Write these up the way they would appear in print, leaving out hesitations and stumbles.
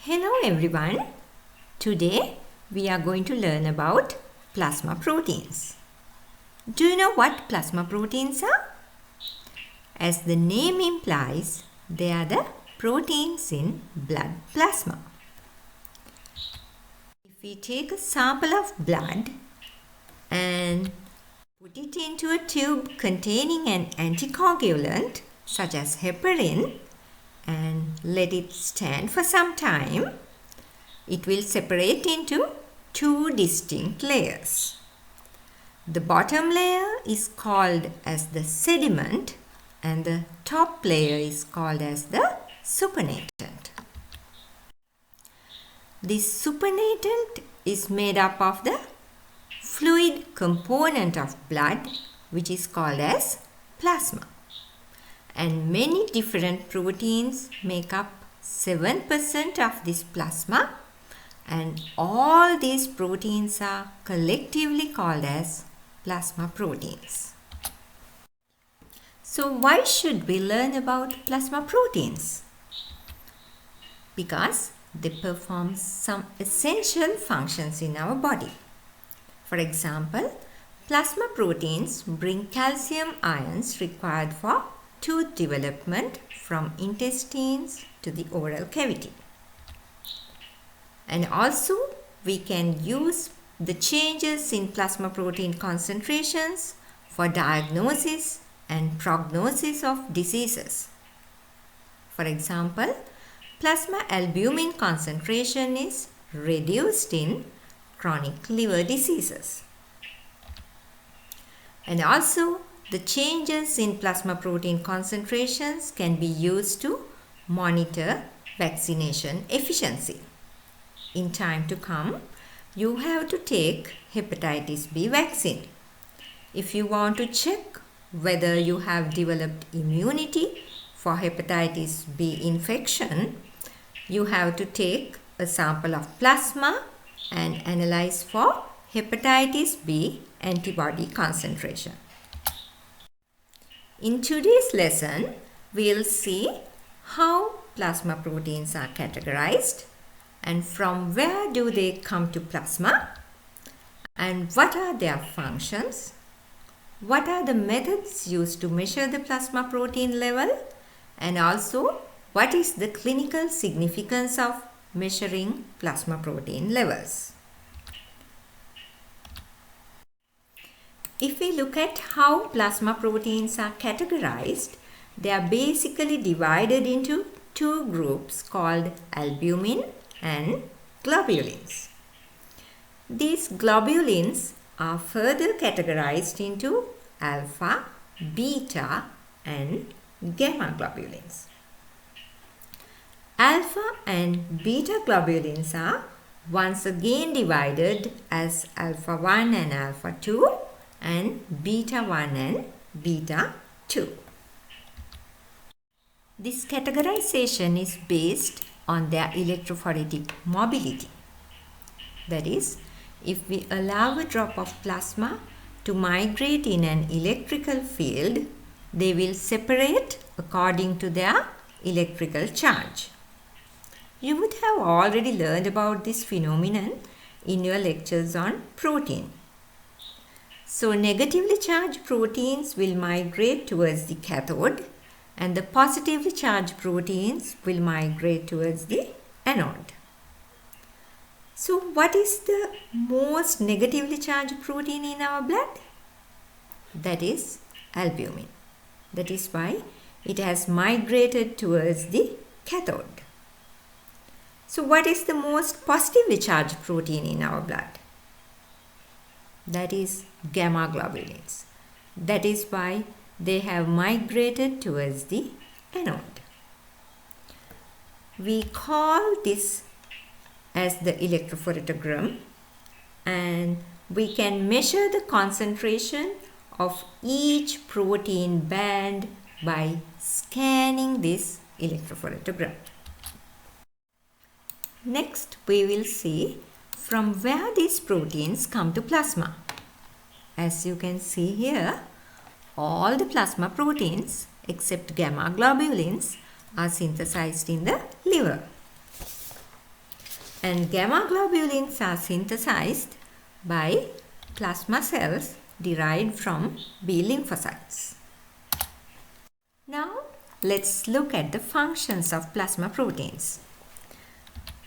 Hello everyone. Today we are going to learn about plasma proteins. Do you know what plasma proteins are? As the name implies, they are the proteins in blood plasma. If we take a sample of blood and put it into a tube containing an anticoagulant such as heparin and let it stand for some time, it will separate into two distinct layers. The bottom layer is called as the sediment and the top layer is called as the supernatant. This supernatant is made up of the fluid component of blood, which is called as plasma. And many different proteins make up 7% of this plasma, and all these proteins are collectively called as plasma proteins. So why should we learn about plasma proteins? Because they perform some essential functions in our body. For example, plasma proteins bring calcium ions required for tooth development from intestines to the oral cavity. And also we can use the changes in plasma protein concentrations for diagnosis and prognosis of diseases. For example, plasma albumin concentration is reduced in chronic liver diseases. And also the changes in plasma protein concentrations can be used to monitor vaccination efficiency. In time to come, you have to take hepatitis B vaccine. If you want to check whether you have developed immunity for hepatitis B infection, you have to take a sample of plasma and analyze for hepatitis B antibody concentration. In today's lesson, we'll see how plasma proteins are categorized and from where do they come to plasma and what are their functions, what are the methods used to measure the plasma protein level, and also what is the clinical significance of measuring plasma protein levels. If we look at how plasma proteins are categorized, they are basically divided into two groups called albumin and globulins. These globulins are further categorized into alpha, beta and gamma globulins. Alpha and beta globulins are once again divided as alpha 1 and alpha 2 and beta 1 and beta 2. This categorization is based on their electrophoretic mobility. That is, if we allow a drop of plasma to migrate in an electrical field, they will separate according to their electrical charge. You would have already learned about this phenomenon in your lectures on protein. So negatively charged proteins will migrate towards the cathode and the positively charged proteins will migrate towards the anode. So what is the most negatively charged protein in our blood? That is albumin. That is why it has migrated towards the cathode. So what is the most positively charged protein in our blood? That is gamma globulins. That is why they have migrated towards the anode. We call this as the electrophoretogram and we can measure the concentration of each protein band by scanning this electrophoretogram. Next, we will see from where these proteins come to plasma. As you can see here, all the plasma proteins except gamma globulins are synthesized in the liver. And gamma globulins are synthesized by plasma cells derived from B lymphocytes. Now let's look at the functions of plasma proteins.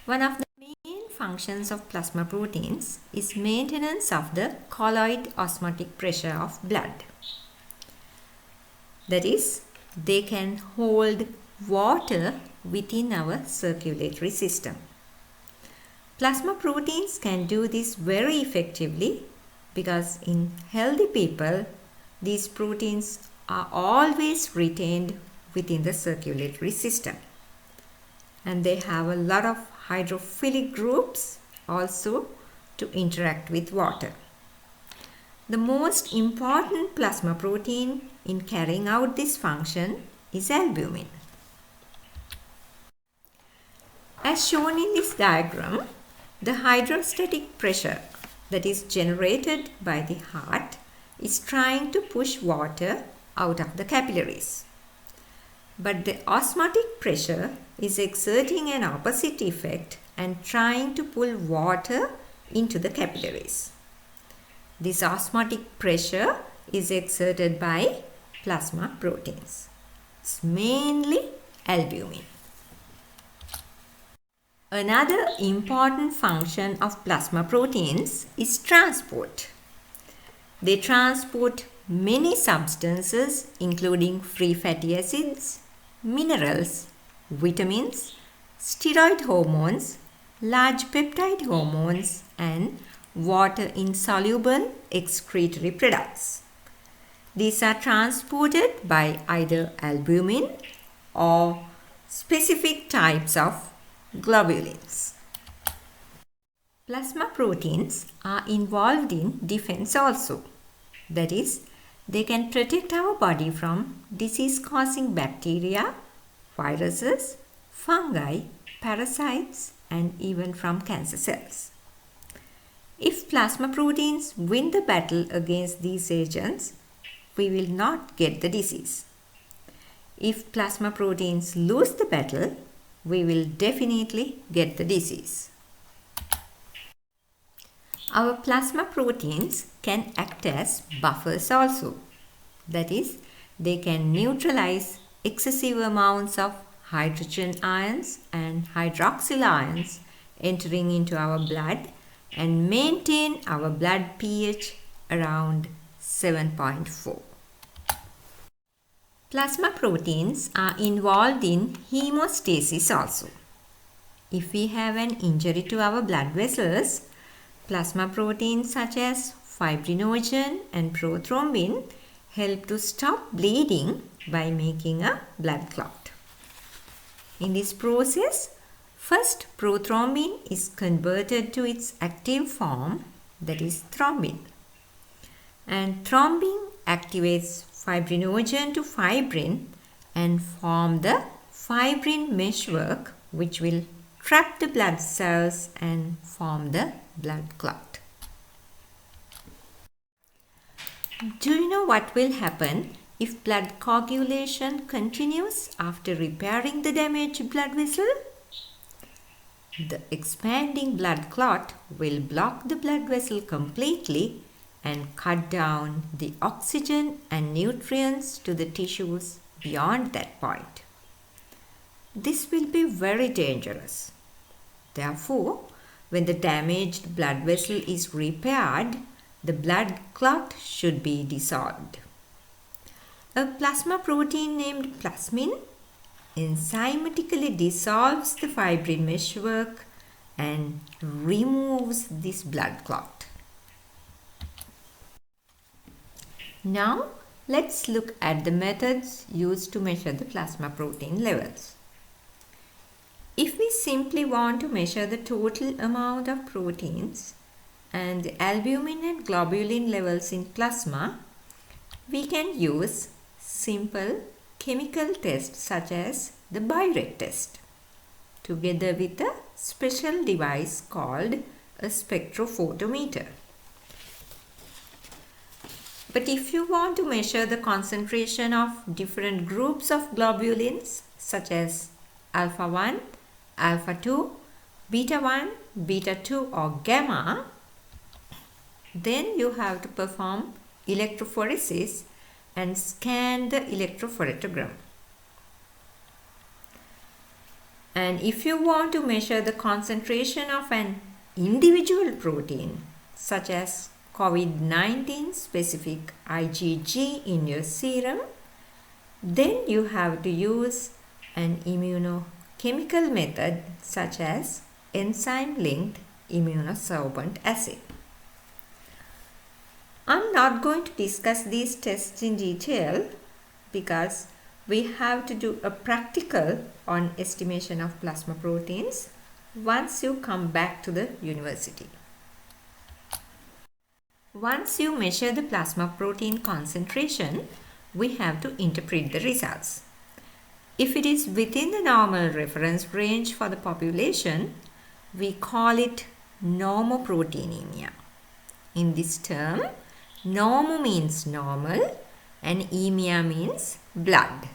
One of the main functions of plasma proteins is maintenance of the colloid osmotic pressure of blood. That is, they can hold water within our circulatory system. Plasma proteins can do this very effectively because in healthy people, these proteins are always retained within the circulatory system. And they have a lot of hydrophilic groups also to interact with water. The most important plasma protein in carrying out this function is albumin. As shown in this diagram, the hydrostatic pressure that is generated by the heart is trying to push water out of the capillaries. But the osmotic pressure is exerting an opposite effect and trying to pull water into the capillaries. This osmotic pressure is exerted by plasma proteins. It's mainly albumin. Another important function of plasma proteins is transport. They transport many substances including free fatty acids, minerals, vitamins, steroid hormones, large peptide hormones, and water-insoluble excretory products. These are transported by either albumin or specific types of globulins. Plasma proteins are involved in defense also. That is, they can protect our body from disease-causing bacteria, viruses, fungi, parasites, and even from cancer cells. If plasma proteins win the battle against these agents, we will not get the disease. If plasma proteins lose the battle, we will definitely get the disease. Our plasma proteins can act as buffers also. That is, they can neutralize excessive amounts of hydrogen ions and hydroxyl ions entering into our blood and maintain our blood pH around 7.4. Plasma proteins are involved in hemostasis also. If we have an injury to our blood vessels, plasma proteins such as fibrinogen and prothrombin help to stop bleeding by making a blood clot. In this process, first prothrombin is converted to its active form, that is thrombin. And thrombin activates fibrinogen to fibrin and form the fibrin meshwork, which will trap the blood cells and form the blood clot. Do you know what will happen if blood coagulation continues after repairing the damaged blood vessel? The expanding blood clot will block the blood vessel completely and cut down the oxygen and nutrients to the tissues beyond that point. This will be very dangerous. Therefore, when the damaged blood vessel is repaired, the blood clot should be dissolved. A plasma protein named plasmin enzymatically dissolves the fibrin meshwork and removes this blood clot. Now, let's look at the methods used to measure the plasma protein levels. If we simply want to measure the total amount of proteins and the albumin and globulin levels in plasma, we can use simple chemical tests such as the Biuret test, together with a special device called a spectrophotometer. But if you want to measure the concentration of different groups of globulins such as alpha 1, alpha 2, beta 1, beta 2 or gamma, then you have to perform electrophoresis and scan the electrophotogram. And if you want to measure the concentration of an individual protein, such as COVID-19 specific IgG in your serum, then you have to use an immunochemical method such as enzyme-linked immunosorbent assay. I'm not going to discuss these tests in detail because we have to do a practical on estimation of plasma proteins once you come back to the university. Once you measure the plasma protein concentration, we have to interpret the results. If it is within the normal reference range for the population, we call it normoproteinemia. In this term, normo means normal and emia means blood.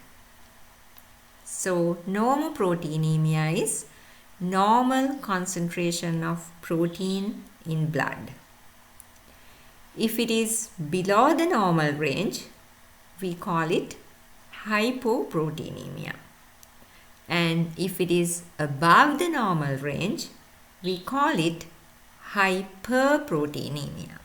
So, normoproteinemia is normal concentration of protein in blood. If it is below the normal range, we call it hypoproteinemia. And if it is above the normal range, we call it hyperproteinemia.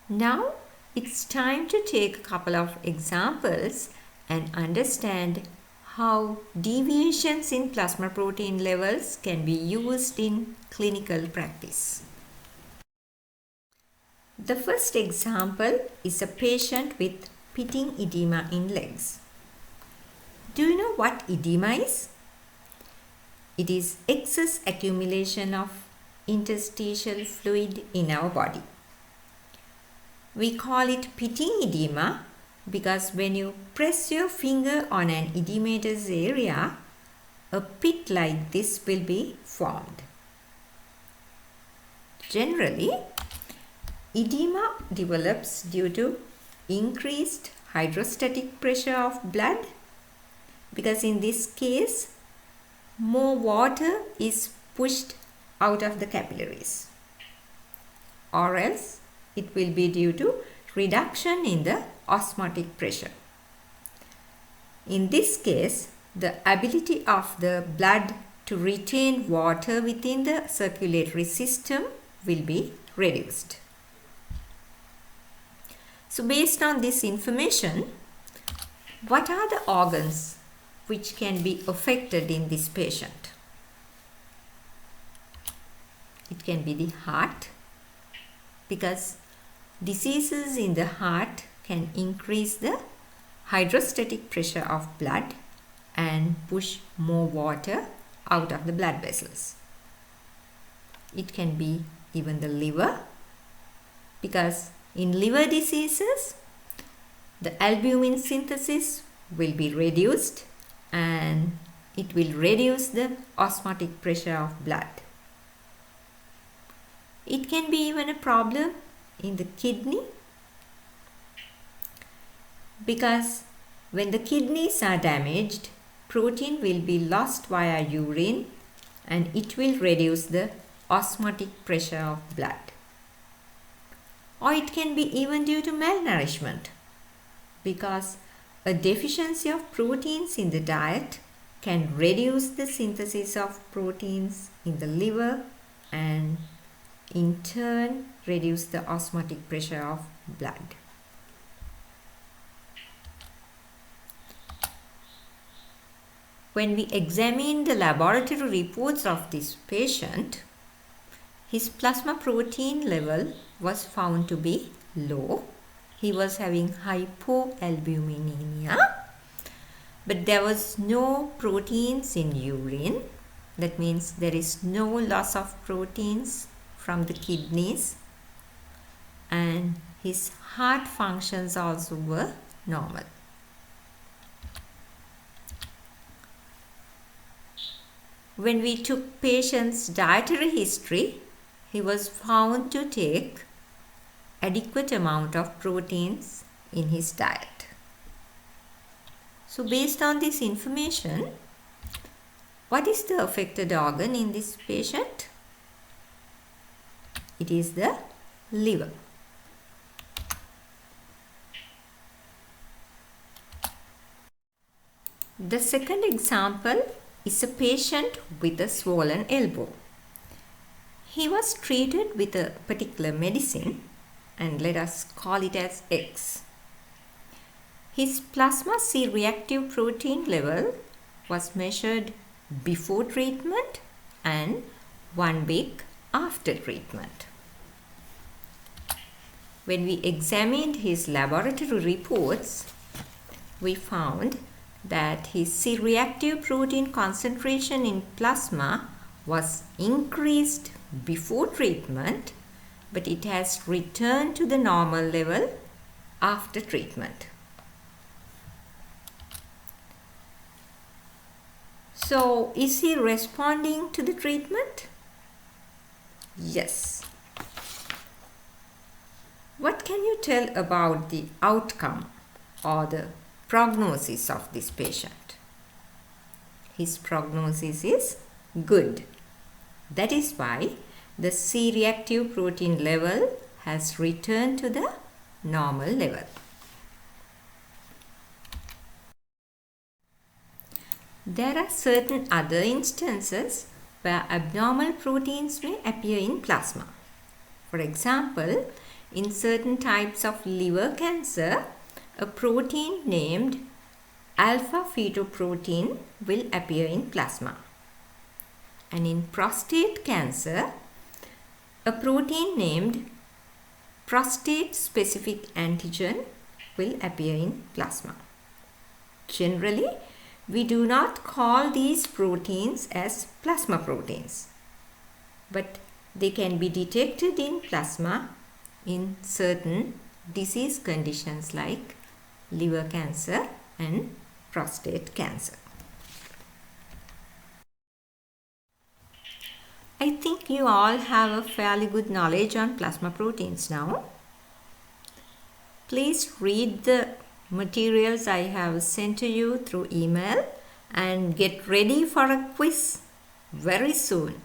Now, it's time to take a couple of examples and understand how deviations in plasma protein levels can be used in clinical practice. The first example is a patient with pitting edema in legs. Do you know what edema is? It is excess accumulation of interstitial fluid in our body. We call it pitting edema because when you press your finger on an edematous area, a pit like this will be formed. Generally, edema develops due to increased hydrostatic pressure of blood because in this case, more water is pushed out of the capillaries, or else it will be due to reduction in the osmotic pressure. In this case, the ability of the blood to retain water within the circulatory system will be reduced. So based on this information, what are the organs which can be affected in this patient? It can be the heart, because diseases in the heart can increase the hydrostatic pressure of blood and push more water out of the blood vessels. It can be even the liver, because in liver diseases, the albumin synthesis will be reduced and it will reduce the osmotic pressure of blood. It can be even a problem in the kidney, because when the kidneys are damaged, protein will be lost via urine and it will reduce the osmotic pressure of blood. Or it can be even due to malnourishment, because a deficiency of proteins in the diet can reduce the synthesis of proteins in the liver and in turn reduce the osmotic pressure of blood. When we examine the laboratory reports of this patient, his plasma protein level was found to be low. He was having hypoalbuminemia, but there was no proteins in urine. That means there is no loss of proteins from the kidneys, and his heart functions also were normal. When we took patient's dietary history, he was found to take adequate amount of proteins in his diet. So based on this information, What is the affected organ in this patient? It is the liver. The second example is a patient with a swollen elbow. He was treated with a particular medicine, and let us call it as X. His plasma C-reactive protein level was measured before treatment and 1 week after treatment. When we examined his laboratory reports, we found that his C-reactive protein concentration in plasma was increased before treatment, but it has returned to the normal level after treatment. So, is he responding to the treatment? Yes. What can you tell about the outcome or the prognosis of this patient? His prognosis is good. That is why the C-reactive protein level has returned to the normal level. There are certain other instances where abnormal proteins may appear in plasma. For example, in certain types of liver cancer, a protein named alpha-fetoprotein will appear in plasma. And in prostate cancer, a protein named prostate-specific antigen will appear in plasma. Generally, we do not call these proteins as plasma proteins, but they can be detected in plasma in certain disease conditions like liver cancer and prostate cancer. I think you all have a fairly good knowledge on plasma proteins now. Please read the materials I have sent to you through email and get ready for a quiz very soon.